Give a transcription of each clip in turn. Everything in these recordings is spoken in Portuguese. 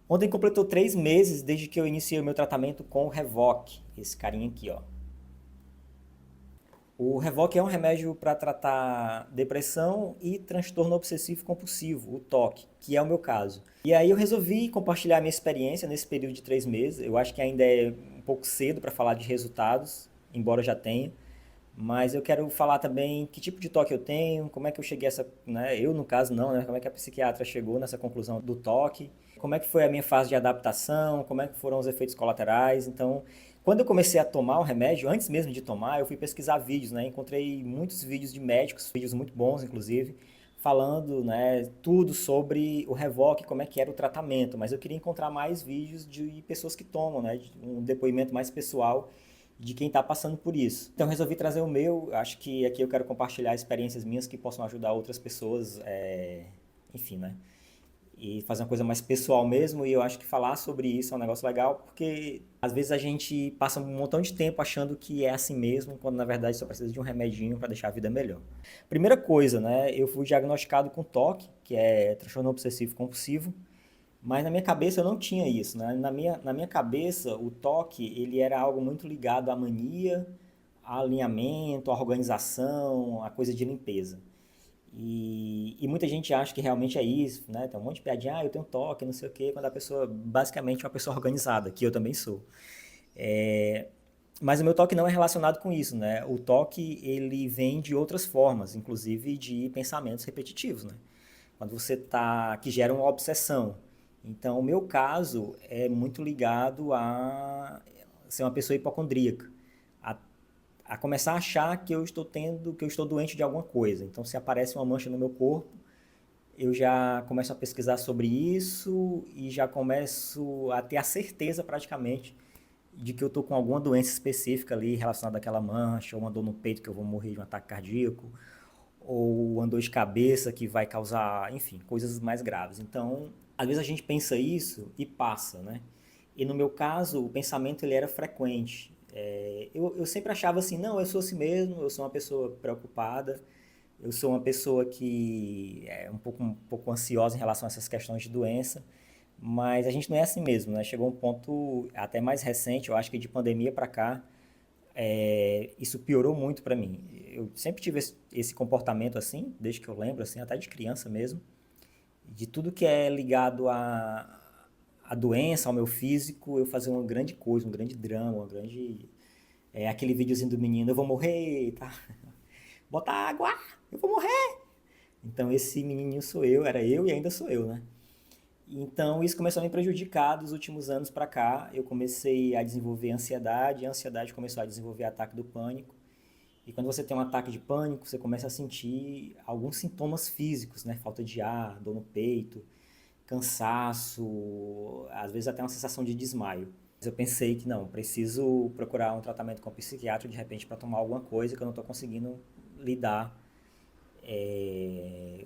Ontem completou 3 meses desde que eu iniciei o meu tratamento com o Revoque, esse carinha aqui, ó. O Revoque é um remédio para tratar depressão e transtorno obsessivo compulsivo, o TOC, que é o meu caso. E aí eu resolvi compartilhar minha experiência nesse período de 3 meses. Eu acho que ainda é um pouco cedo para falar de resultados, embora eu já tenha. Mas eu quero falar também que tipo de toque eu tenho, como é que eu cheguei a essa, né, eu no caso não, né, como é que a psiquiatra chegou nessa conclusão do toque, como é que foi a minha fase de adaptação, como é que foram os efeitos colaterais. Então, quando eu comecei a tomar o remédio, antes mesmo de tomar, eu fui pesquisar vídeos, né, encontrei muitos vídeos de médicos, vídeos muito bons inclusive, falando, né, tudo sobre o Revoque, como é que era o tratamento, mas eu queria encontrar mais vídeos de pessoas que tomam, né, de um depoimento mais pessoal de quem está passando por isso. Então resolvi trazer o meu, acho que aqui eu quero compartilhar experiências minhas que possam ajudar outras pessoas, enfim, né? E fazer uma coisa mais pessoal mesmo, e eu acho que falar sobre isso é um negócio legal, porque às vezes a gente passa um montão de tempo achando que é assim mesmo, quando na verdade só precisa de um remedinho para deixar a vida melhor. Primeira coisa, né? Eu fui diagnosticado com TOC, que é transtorno obsessivo compulsivo, mas na minha cabeça eu não tinha isso, né? Na minha cabeça, o toque, ele era algo muito ligado à mania, a alinhamento, à organização, a coisa de limpeza. E muita gente acha que realmente é isso, né? Tem um monte de piadinha, eu tenho toque, não sei o quê, quando a pessoa, basicamente, é uma pessoa organizada, que eu também sou. É, mas o meu toque não é relacionado com isso, né? O toque, ele vem de outras formas, inclusive de pensamentos repetitivos, né? Quando você tá, que gera uma obsessão. Então, o meu caso é muito ligado a ser uma pessoa hipocondríaca, a, a começar a achar que que eu estou doente de alguma coisa. Então, se aparece uma mancha no meu corpo, eu já começo a pesquisar sobre isso e já começo a ter a certeza praticamente de que eu estou com alguma doença específica ali relacionada àquela mancha, ou uma dor no peito que eu vou morrer de um ataque cardíaco, ou uma dor de cabeça que vai causar, enfim, coisas mais graves. Então, às vezes a gente pensa isso e passa, né? E no meu caso, o pensamento ele era frequente. Eu sempre achava assim, não, eu sou assim mesmo, eu sou uma pessoa preocupada, eu sou uma pessoa que é um pouco ansiosa em relação a essas questões de doença, mas a gente não é assim mesmo, né? Chegou um ponto até mais recente, eu acho que de pandemia para cá, isso piorou muito para mim. Eu sempre tive esse comportamento assim, desde que eu lembro, assim, até de criança mesmo, de tudo que é ligado à doença, ao meu físico, eu fazia uma grande coisa, um grande drama, uma grande. Aquele videozinho do menino, eu vou morrer, tá? Bota água, eu vou morrer. Então esse menininho sou eu, era eu e ainda sou eu, né? Então isso começou a me prejudicar dos últimos anos para cá. Eu comecei a desenvolver ansiedade, e a ansiedade começou a desenvolver ataque do pânico. E quando você tem um ataque de pânico, você começa a sentir alguns sintomas físicos, né? Falta de ar, dor no peito, cansaço, às vezes até uma sensação de desmaio. Mas eu pensei que não, preciso procurar um tratamento com um psiquiatra de repente para tomar alguma coisa que eu não estou conseguindo lidar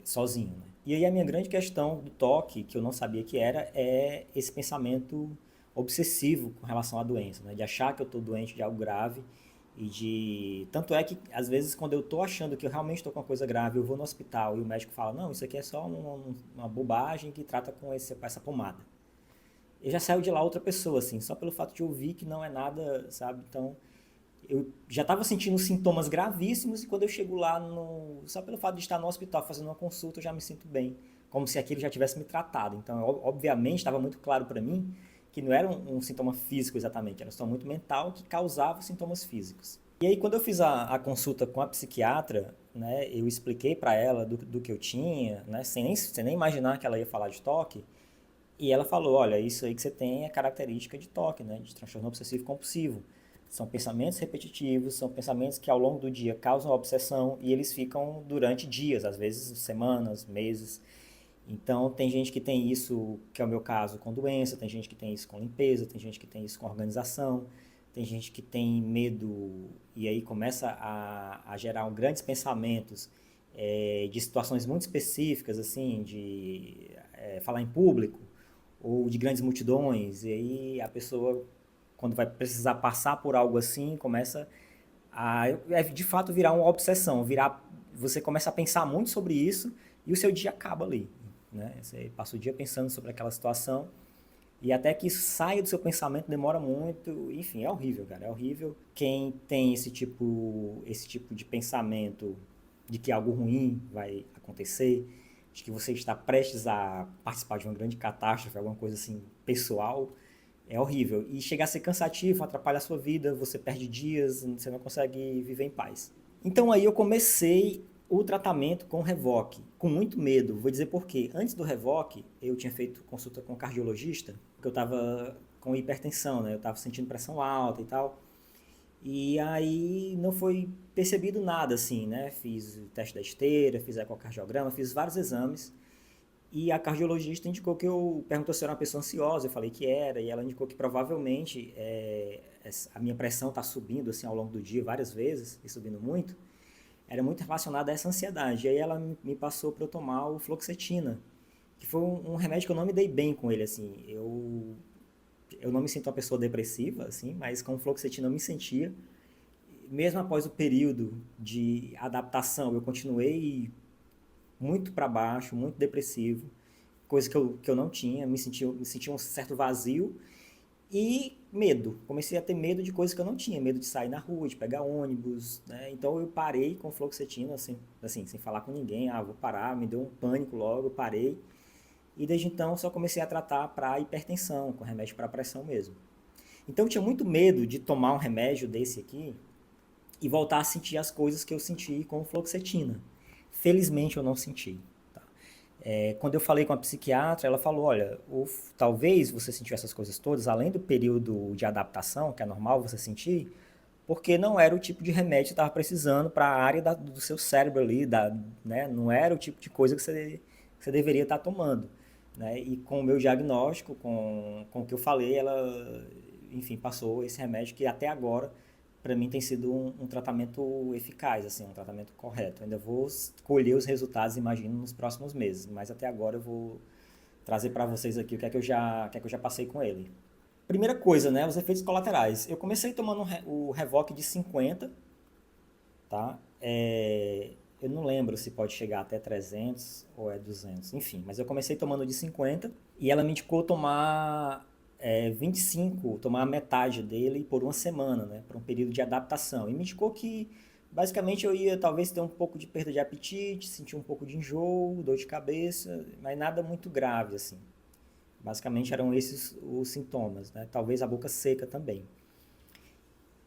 sozinho. Né? E aí a minha grande questão do toque, que eu não sabia que era, é esse pensamento obsessivo com relação à doença, né? De achar que eu estou doente de algo grave e de... Tanto é que, às vezes, quando eu estou achando que eu realmente estou com uma coisa grave, eu vou no hospital e o médico fala, não, isso aqui é só uma bobagem que trata com essa pomada. Eu já saio de lá outra pessoa, assim, só pelo fato de ouvir que não é nada, sabe? Então, eu já estava sentindo sintomas gravíssimos e quando eu chego lá, só pelo fato de estar no hospital fazendo uma consulta, eu já me sinto bem, como se aquilo já tivesse me tratado. Então, obviamente, estava muito claro para mim que não era um sintoma físico exatamente, era um sintoma muito mental que causava sintomas físicos. E aí, quando eu fiz a consulta com a psiquiatra, né, eu expliquei para ela do que eu tinha, né, sem nem imaginar que ela ia falar de toque, e ela falou, olha, isso aí que você tem é característica de toque, né, de transtorno obsessivo compulsivo. São pensamentos repetitivos, são pensamentos que ao longo do dia causam obsessão e eles ficam durante dias, às vezes semanas, meses. Então tem gente que tem isso, que é o meu caso, com doença, tem gente que tem isso com limpeza, tem gente que tem isso com organização, tem gente que tem medo e aí começa a gerar grandes pensamentos de situações muito específicas, assim, de falar em público ou de grandes multidões, e aí a pessoa, quando vai precisar passar por algo assim, começa a de fato virar uma obsessão, você começa a pensar muito sobre isso e o seu dia acaba ali, né? Você passa o dia pensando sobre aquela situação E até que isso saia do seu pensamento demora muito. Enfim, é horrível, cara. É horrível. Quem tem esse tipo de pensamento de que algo ruim vai acontecer, de que você está prestes a participar de uma grande catástrofe, alguma coisa assim pessoal, é horrível. E chega a ser cansativo, atrapalha a sua vida, você perde dias, você não consegue viver em paz. Então aí eu comecei o tratamento com Revoque, com muito medo. Vou dizer por quê. Antes do Revoque, eu tinha feito consulta com um cardiologista, porque eu estava com hipertensão, né? Eu estava sentindo pressão alta e tal. E aí não foi percebido nada assim, né? Fiz o teste da esteira, fiz ecocardiograma, fiz vários exames. E a cardiologista indicou que eu perguntou se eu era uma pessoa ansiosa, eu falei que era, e ela indicou que provavelmente a minha pressão está subindo assim ao longo do dia várias vezes, e subindo muito, era muito relacionada a essa ansiedade. E aí ela me passou para eu tomar o fluoxetina, que foi um remédio que eu não me dei bem com ele, assim. Eu não me sinto uma pessoa depressiva, assim, mas com o fluoxetina eu me sentia. Mesmo após o período de adaptação, eu continuei muito para baixo, muito depressivo, coisa que eu não tinha, me sentia um certo vazio e medo. Comecei a ter medo de coisas que eu não tinha, medo de sair na rua, de pegar ônibus, né? Então eu parei com fluoxetina, assim, sem falar com ninguém, vou parar, me deu um pânico logo, eu parei. E desde então só comecei a tratar para hipertensão, com remédio para pressão mesmo. Então eu tinha muito medo de tomar um remédio desse aqui e voltar a sentir as coisas que eu senti com fluoxetina. Felizmente eu não senti. Tá? Quando eu falei com a psiquiatra, ela falou, olha, talvez você sentiu essas coisas todas, além do período de adaptação, que é normal você sentir, porque não era o tipo de remédio que você estava precisando para a área do seu cérebro ali, né? Não era o tipo de coisa que você deveria estar tomando. Né? E com o meu diagnóstico, com o que eu falei, ela, enfim, passou esse remédio que até agora para mim tem sido um tratamento eficaz, assim, um tratamento correto. Eu ainda vou colher os resultados, imagino, nos próximos meses, mas até agora eu vou trazer para vocês aqui o que é que eu já passei com ele. Primeira coisa, né, os efeitos colaterais. Eu comecei tomando o Revoque de 50, tá? Eu não lembro se pode chegar até 300 ou é 200, enfim, mas eu comecei tomando de 50 e ela me indicou tomar 25, tomar a metade dele por uma semana, né, por um período de adaptação. E me indicou que basicamente eu ia talvez ter um pouco de perda de apetite, sentir um pouco de enjoo, dor de cabeça, mas nada muito grave assim. Basicamente eram esses os sintomas, né? Talvez a boca seca também.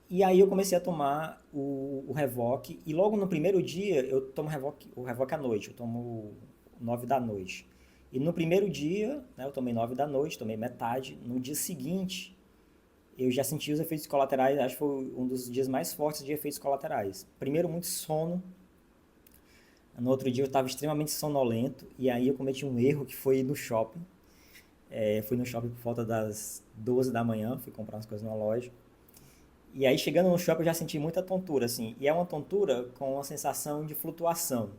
E aí eu comecei a tomar o Revoque, e logo no primeiro dia eu tomo o Revoque à noite, eu tomo 9 da noite. E no primeiro dia, né, eu tomei 9 da noite, tomei metade. No dia seguinte, eu já senti os efeitos colaterais, acho que foi um dos dias mais fortes de efeitos colaterais. Primeiro, muito sono. No outro dia eu estava extremamente sonolento, e aí eu cometi um erro que foi ir no shopping. Fui no shopping por volta das 12 da manhã, fui comprar umas coisas numa loja. E aí, chegando no shopping, eu já senti muita tontura, assim. E é uma tontura com uma sensação de flutuação,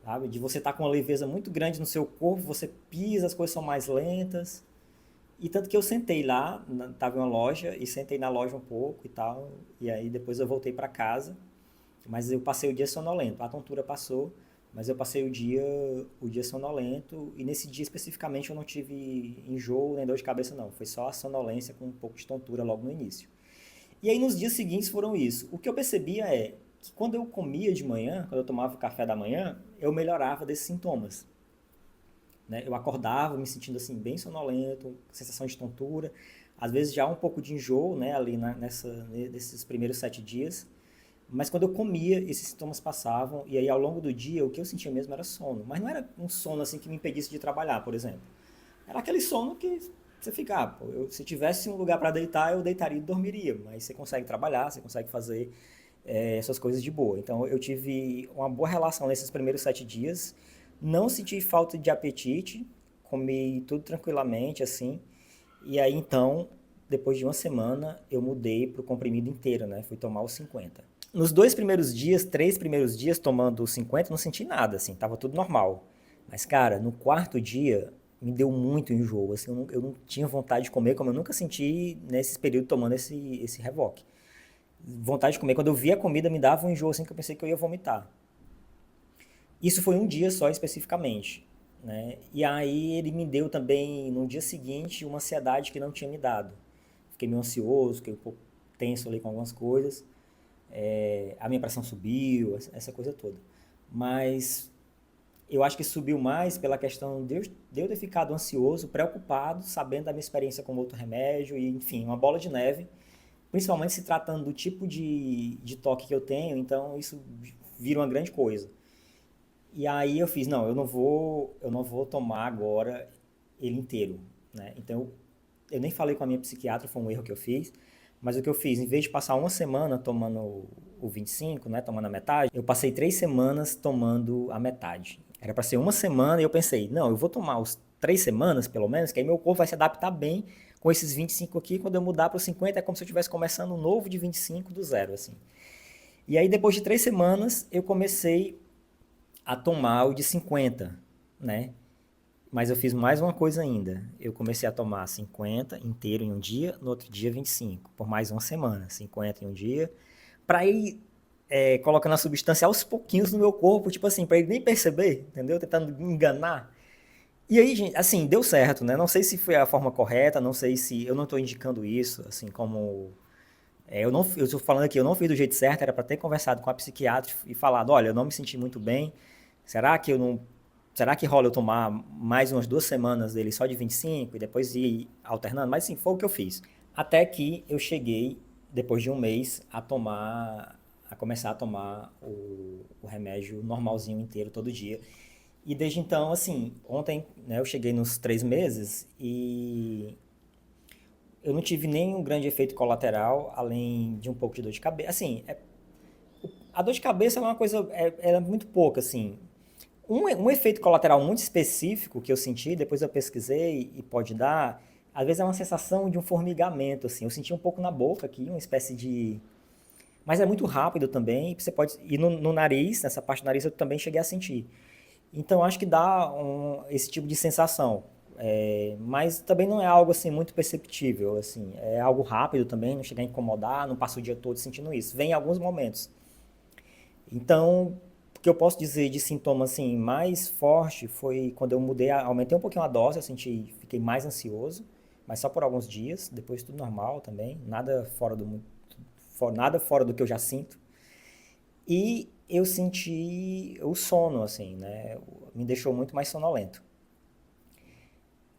sabe? De você estar com uma leveza muito grande no seu corpo, você pisa, as coisas são mais lentas. E tanto que eu sentei lá, tava em uma loja, e sentei na loja um pouco e tal. E aí, depois eu voltei para casa. Mas eu passei o dia sonolento. A tontura passou, mas eu passei o dia sonolento. E nesse dia, especificamente, eu não tive enjoo nem dor de cabeça, não. Foi só a sonolência com um pouco de tontura logo no início. E aí nos dias seguintes foram isso. O que eu percebia é que quando eu comia de manhã, quando eu tomava o café da manhã, eu melhorava desses sintomas. Né? Eu acordava me sentindo assim bem sonolento, sensação de tontura, às vezes já um pouco de enjoo, né, ali nesses primeiros 7 dias. Mas quando eu comia, esses sintomas passavam, e aí ao longo do dia o que eu sentia mesmo era sono. Mas não era um sono assim que me impedisse de trabalhar, por exemplo. Era aquele sono que você fica, pô, se tivesse um lugar para deitar, eu deitaria e dormiria. Mas você consegue trabalhar, você consegue fazer essas coisas de boa. Então eu tive uma boa relação nesses primeiros 7 dias. Não senti falta de apetite, comi tudo tranquilamente, assim. E aí então, depois de uma semana, eu mudei para o comprimido inteiro, né? Fui tomar os 50. Nos 2 primeiros dias, 3 primeiros dias tomando os 50, não senti nada, assim, tava tudo normal. Mas, cara, no quarto dia, me deu muito enjoo, assim, eu não tinha vontade de comer, como eu nunca senti nesse período tomando esse Revoque. Vontade de comer, quando eu via a comida, me dava um enjoo, assim, que eu pensei que eu ia vomitar. Isso foi um dia só, especificamente. né? E aí ele me deu também, no dia seguinte, uma ansiedade que não tinha me dado. Fiquei meio ansioso, fiquei um pouco tenso ali com algumas coisas. A minha pressão subiu, essa coisa toda. Mas eu acho que subiu mais pela questão de eu ter ficado ansioso, preocupado, sabendo da minha experiência com outro remédio, e enfim, uma bola de neve, principalmente se tratando do tipo de toque que eu tenho, então isso vira uma grande coisa. E aí eu fiz, não, eu não vou tomar agora ele inteiro, né? Então eu nem falei com a minha psiquiatra, foi um erro que eu fiz, mas o que eu fiz, em vez de passar uma semana tomando o 25, né, tomando a metade, eu passei 3 semanas tomando a metade. Era para ser uma semana e eu pensei, não, eu vou tomar os 3 semanas pelo menos, que aí meu corpo vai se adaptar bem com esses 25 aqui, quando eu mudar para os 50 é como se eu estivesse começando um novo de 25 do zero, assim. E aí depois de 3 semanas eu comecei a tomar o de 50, né? Mas eu fiz mais uma coisa ainda. Eu comecei a tomar 50 inteiro em um dia, no outro dia 25, por mais uma semana. 50 em um dia, para ir colocando a substância aos pouquinhos no meu corpo, tipo assim, para ele nem perceber, entendeu? Tentando me enganar. E aí, gente, assim, deu certo, né? Não sei se foi a forma correta, não sei se. Eu não estou indicando isso, assim, como. Eu estou falando aqui, eu não fiz do jeito certo, era para ter conversado com a psiquiatra e falado: olha, eu não me senti muito bem, será que eu não. Será que rola eu tomar mais umas 2 semanas dele só de 25 e depois ir alternando? Mas sim, foi o que eu fiz. Até que eu cheguei, depois de um mês, a começar a tomar o remédio normalzinho inteiro todo dia. E desde então, assim, ontem, né, eu cheguei nos 3 meses e eu não tive nenhum grande efeito colateral, além de um pouco de dor de cabeça. Assim, a dor de cabeça é uma coisa, é muito pouca, assim. Um efeito colateral muito específico que eu senti, depois eu pesquisei e pode dar, às vezes é uma sensação de um formigamento, assim. Eu senti um pouco na boca aqui, uma espécie de. Mas é muito rápido também, você pode. E no nariz, nessa parte do nariz eu também cheguei a sentir. Então acho que dá esse tipo de sensação. Mas também não é algo assim muito perceptível, assim. É algo rápido também, não chega a incomodar, não passa o dia todo sentindo isso. Vem em alguns momentos. Então, o que eu posso dizer de sintoma assim mais forte foi quando eu mudei, aumentei um pouquinho a dose, eu senti, fiquei mais ansioso, mas só por alguns dias, depois tudo normal também, nada fora do que eu já sinto. E eu senti o sono assim, né? Me deixou muito mais sonolento.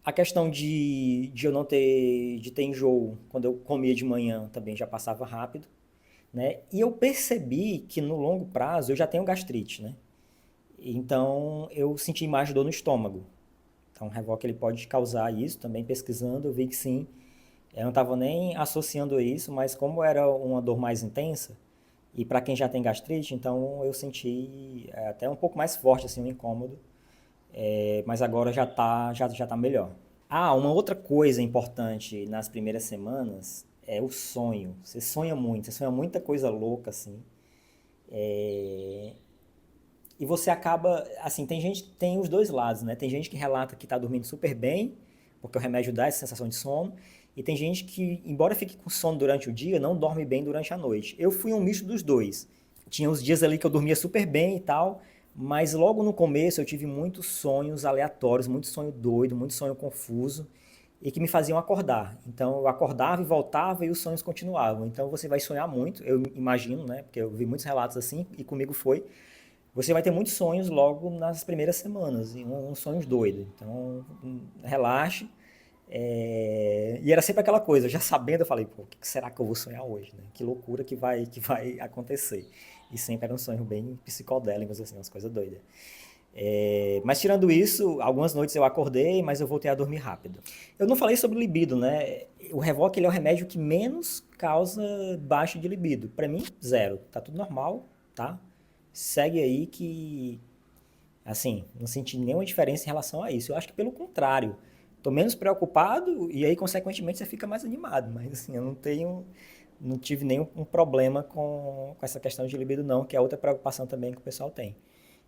A questão de eu não ter enjoo quando eu comia de manhã também já passava rápido, né? E eu percebi que no longo prazo eu já tenho gastrite, né? Então eu senti mais dor no estômago. Então o Revoque ele pode causar isso, também pesquisando eu vi que sim. Eu não estava nem associando a isso, mas como era uma dor mais intensa, e para quem já tem gastrite, então eu senti até um pouco mais forte assim o incômodo, mas agora já tá melhor. Ah, uma outra coisa importante nas primeiras semanas é o sonho. Você sonha muita coisa louca assim. É, E você acaba, assim, tem os dois lados, né? Tem gente que relata que está dormindo super bem, porque o remédio dá essa sensação de sono, e tem gente que, embora fique com sono durante o dia, não dorme bem durante a noite. Eu fui um misto dos dois. Tinha uns dias ali que eu dormia super bem e tal, mas logo no começo eu tive muitos sonhos aleatórios, muito sonho doido, muito sonho confuso, e que me faziam acordar. Então eu acordava e voltava e os sonhos continuavam. Então você vai sonhar muito, eu imagino, né? Porque eu vi muitos relatos assim, e comigo foi. Você vai ter muitos sonhos logo nas primeiras semanas, e uns sonhos doidos. Então, relaxe. E era sempre aquela coisa, já sabendo, eu falei, pô, o que será que eu vou sonhar hoje, né? Que loucura que vai acontecer. E sempre era um sonho bem psicodélicos, assim, umas coisas doidas. Mas tirando isso, algumas noites eu acordei, mas eu voltei a dormir rápido. Eu não falei sobre libido, né? O Revoque ele é o remédio que menos causa baixa de libido. Pra mim, zero. Tá tudo normal, tá? Segue aí que, assim, não senti nenhuma diferença em relação a isso. Eu acho que pelo contrário, tô menos preocupado e aí, consequentemente, você fica mais animado. Mas, assim, não tive nenhum problema com essa questão de libido, não, que é outra preocupação também que o pessoal tem.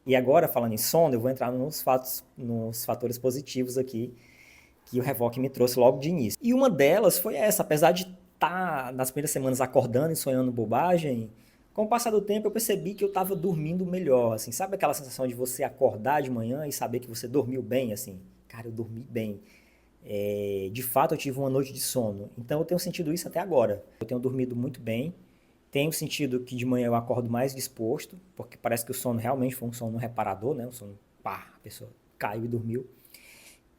E agora, falando em sono, eu vou entrar nos fatores positivos aqui que o Revoque me trouxe logo de início. E uma delas foi essa, apesar de estar nas primeiras semanas acordando e sonhando bobagem, Com o passar do tempo, eu percebi que eu estava dormindo melhor, assim, sabe aquela sensação de você acordar de manhã e saber que você dormiu bem, assim? Cara, eu dormi bem. De fato, eu tive uma noite de sono. Então, eu tenho sentido isso até agora. Eu tenho dormido muito bem. Tenho sentido que de manhã eu acordo mais disposto, porque parece que o sono realmente foi um sono reparador, né? Um sono, pá, a pessoa caiu e dormiu.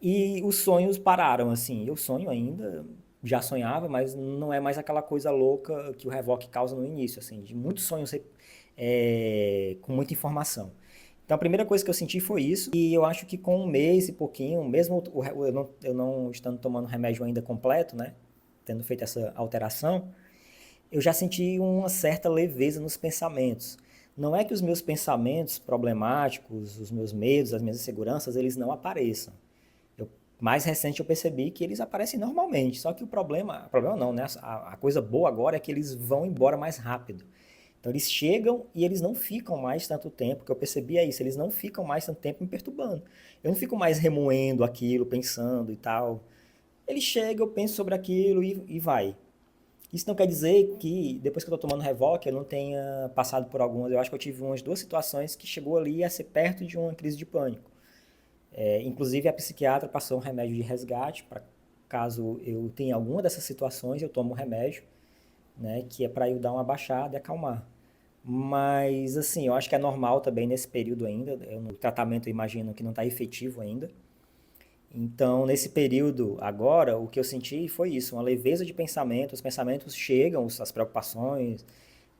E os sonhos pararam, assim. Eu sonho ainda, já sonhava, mas não é mais aquela coisa louca que o Revoque causa no início, assim, de muitos sonhos com muita informação. Então a primeira coisa que eu senti foi isso, e eu acho que com um mês e pouquinho, mesmo eu não estando tomando remédio ainda completo, né, tendo feito essa alteração, eu já senti uma certa leveza nos pensamentos. Não é que os meus pensamentos problemáticos, os meus medos, as minhas inseguranças, eles não apareçam. Mais recente eu percebi que eles aparecem normalmente, só que o problema não, né? A coisa boa agora é que eles vão embora mais rápido. Então eles chegam e eles não ficam mais tanto tempo, que eu percebi é isso, eles não ficam mais tanto tempo me perturbando. Eu não fico mais remoendo aquilo, pensando e tal. Ele chega, eu penso sobre aquilo e vai. Isso não quer dizer que depois que eu estou tomando Revoque eu não tenha passado por algumas. Eu acho que eu tive umas duas situações que chegou ali a ser perto de uma crise de pânico. Inclusive a psiquiatra passou um remédio de resgate para caso eu tenha alguma dessas situações, eu tomo um remédio, né, que é para eu dar uma baixada e acalmar. Mas assim, eu acho que é normal também nesse período ainda. No tratamento eu imagino que não está efetivo ainda. Então, nesse período agora, o que eu senti foi isso, uma leveza de pensamento, os pensamentos chegam, as preocupações,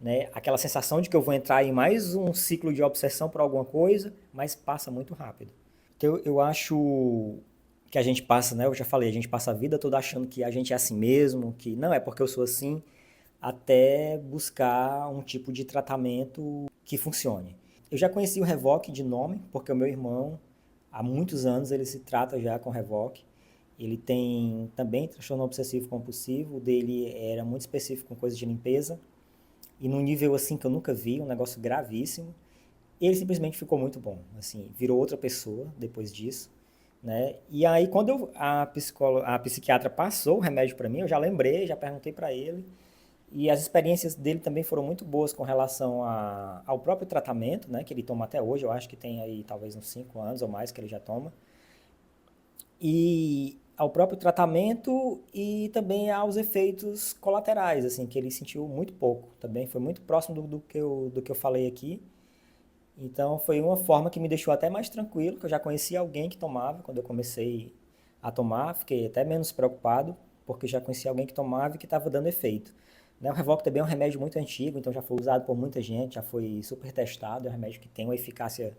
né? Aquela sensação de que eu vou entrar em mais um ciclo de obsessão por alguma coisa, mas passa muito rápido. Então, eu acho que a gente passa, né? Eu já falei, a gente passa a vida toda achando que a gente é assim mesmo, que não é porque eu sou assim, até buscar um tipo de tratamento que funcione. Eu já conheci o Revoque de nome, porque o meu irmão, há muitos anos, ele se trata já com Revoque. Ele tem também transtorno obsessivo compulsivo, o dele era muito específico com coisas de limpeza, e num nível assim que eu nunca vi, um negócio gravíssimo. Ele simplesmente ficou muito bom, assim, virou outra pessoa depois disso, né? E aí quando a psiquiatra passou o remédio para mim, eu já lembrei, já perguntei para ele, e as experiências dele também foram muito boas com relação ao próprio tratamento, né, que ele toma até hoje. Eu acho que tem aí talvez uns 5 anos ou mais que ele já toma. E ao próprio tratamento e também aos efeitos colaterais, assim, que ele sentiu muito pouco. Também foi muito próximo do que eu falei aqui. Então foi uma forma que me deixou até mais tranquilo, que eu já conhecia alguém que tomava quando eu comecei a tomar, fiquei até menos preocupado, porque já conhecia alguém que tomava e que estava dando efeito. Né, o Revoque também é um remédio muito antigo, então já foi usado por muita gente, já foi super testado, é um remédio que tem uma eficácia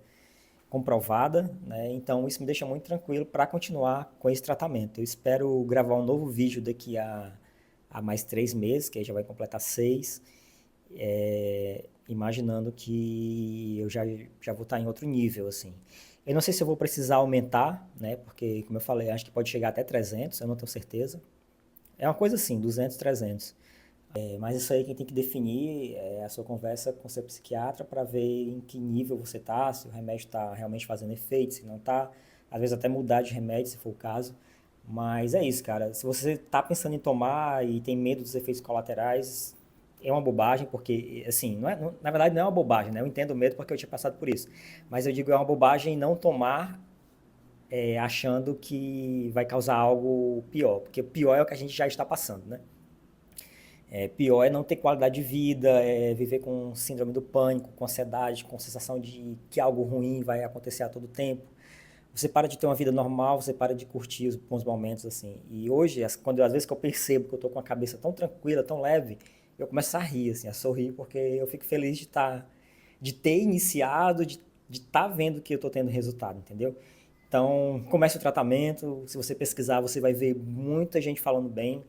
comprovada, né? Então isso me deixa muito tranquilo para continuar com esse tratamento. Eu espero gravar um novo vídeo daqui a mais 3 meses, que aí já vai completar 6, imaginando que eu já vou estar em outro nível, assim. Eu não sei se eu vou precisar aumentar, né? Porque, como eu falei, acho que pode chegar até 300, eu não tenho certeza. É uma coisa assim, 200, 300. Mas isso aí quem tem que definir é a sua conversa com o seu psiquiatra para ver em que nível você está, se o remédio está realmente fazendo efeito, se não está. Às vezes até mudar de remédio, se for o caso. Mas é isso, cara. Se você está pensando em tomar e tem medo dos efeitos colaterais, é uma bobagem, porque, assim, na verdade não é uma bobagem, né? Eu entendo o medo porque eu tinha passado por isso. Mas eu digo, é uma bobagem não tomar achando que vai causar algo pior. Porque o pior é o que a gente já está passando, né? Pior é não ter qualidade de vida, é viver com síndrome do pânico, com ansiedade, com sensação de que algo ruim vai acontecer a todo tempo. Você para de ter uma vida normal, você para de curtir os bons momentos, assim. E hoje, às vezes que eu percebo que eu tô com a cabeça tão tranquila, tão leve, eu começo a rir, assim, a sorrir, porque eu fico feliz de ter iniciado, de estar vendo que eu tô tendo resultado, entendeu? Então, comece o tratamento, se você pesquisar, você vai ver muita gente falando bem.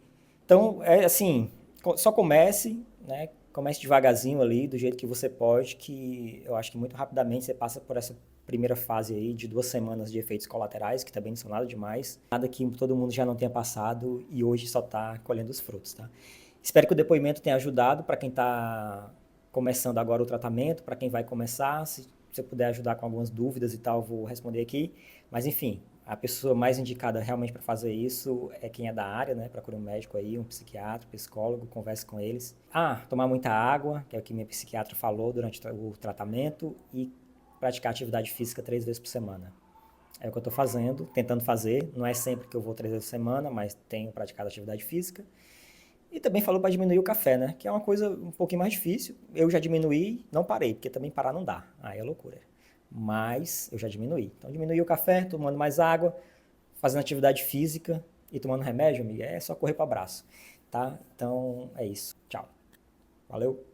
Então, é assim, só comece, né? Comece devagarzinho ali, do jeito que você pode, que eu acho que muito rapidamente você passa por essa primeira fase aí de 2 semanas de efeitos colaterais, que também não são nada demais. Nada que todo mundo já não tenha passado e hoje só está colhendo os frutos, tá? Espero que o depoimento tenha ajudado para quem está começando agora o tratamento, para quem vai começar. Se você puder ajudar com algumas dúvidas e tal, eu vou responder aqui. Mas enfim, A pessoa mais indicada realmente para fazer isso é quem é da área, né? Procure um médico aí, um psiquiatra, psicólogo, converse com eles. Tomar muita água, que é o que minha psiquiatra falou durante o tratamento, e praticar atividade física 3 vezes por semana. É o que eu estou fazendo, tentando fazer. Não é sempre que eu vou 3 vezes por semana, mas tenho praticado atividade física. E também falou para diminuir o café, né? Que é uma coisa um pouquinho mais difícil. Eu já diminuí, não parei, porque também parar não dá. Aí é loucura. Mas eu já diminuí. Então diminuí o café, tomando mais água, fazendo atividade física e tomando remédio, amiga, é só correr para abraço, tá? Então é isso. Tchau. Valeu.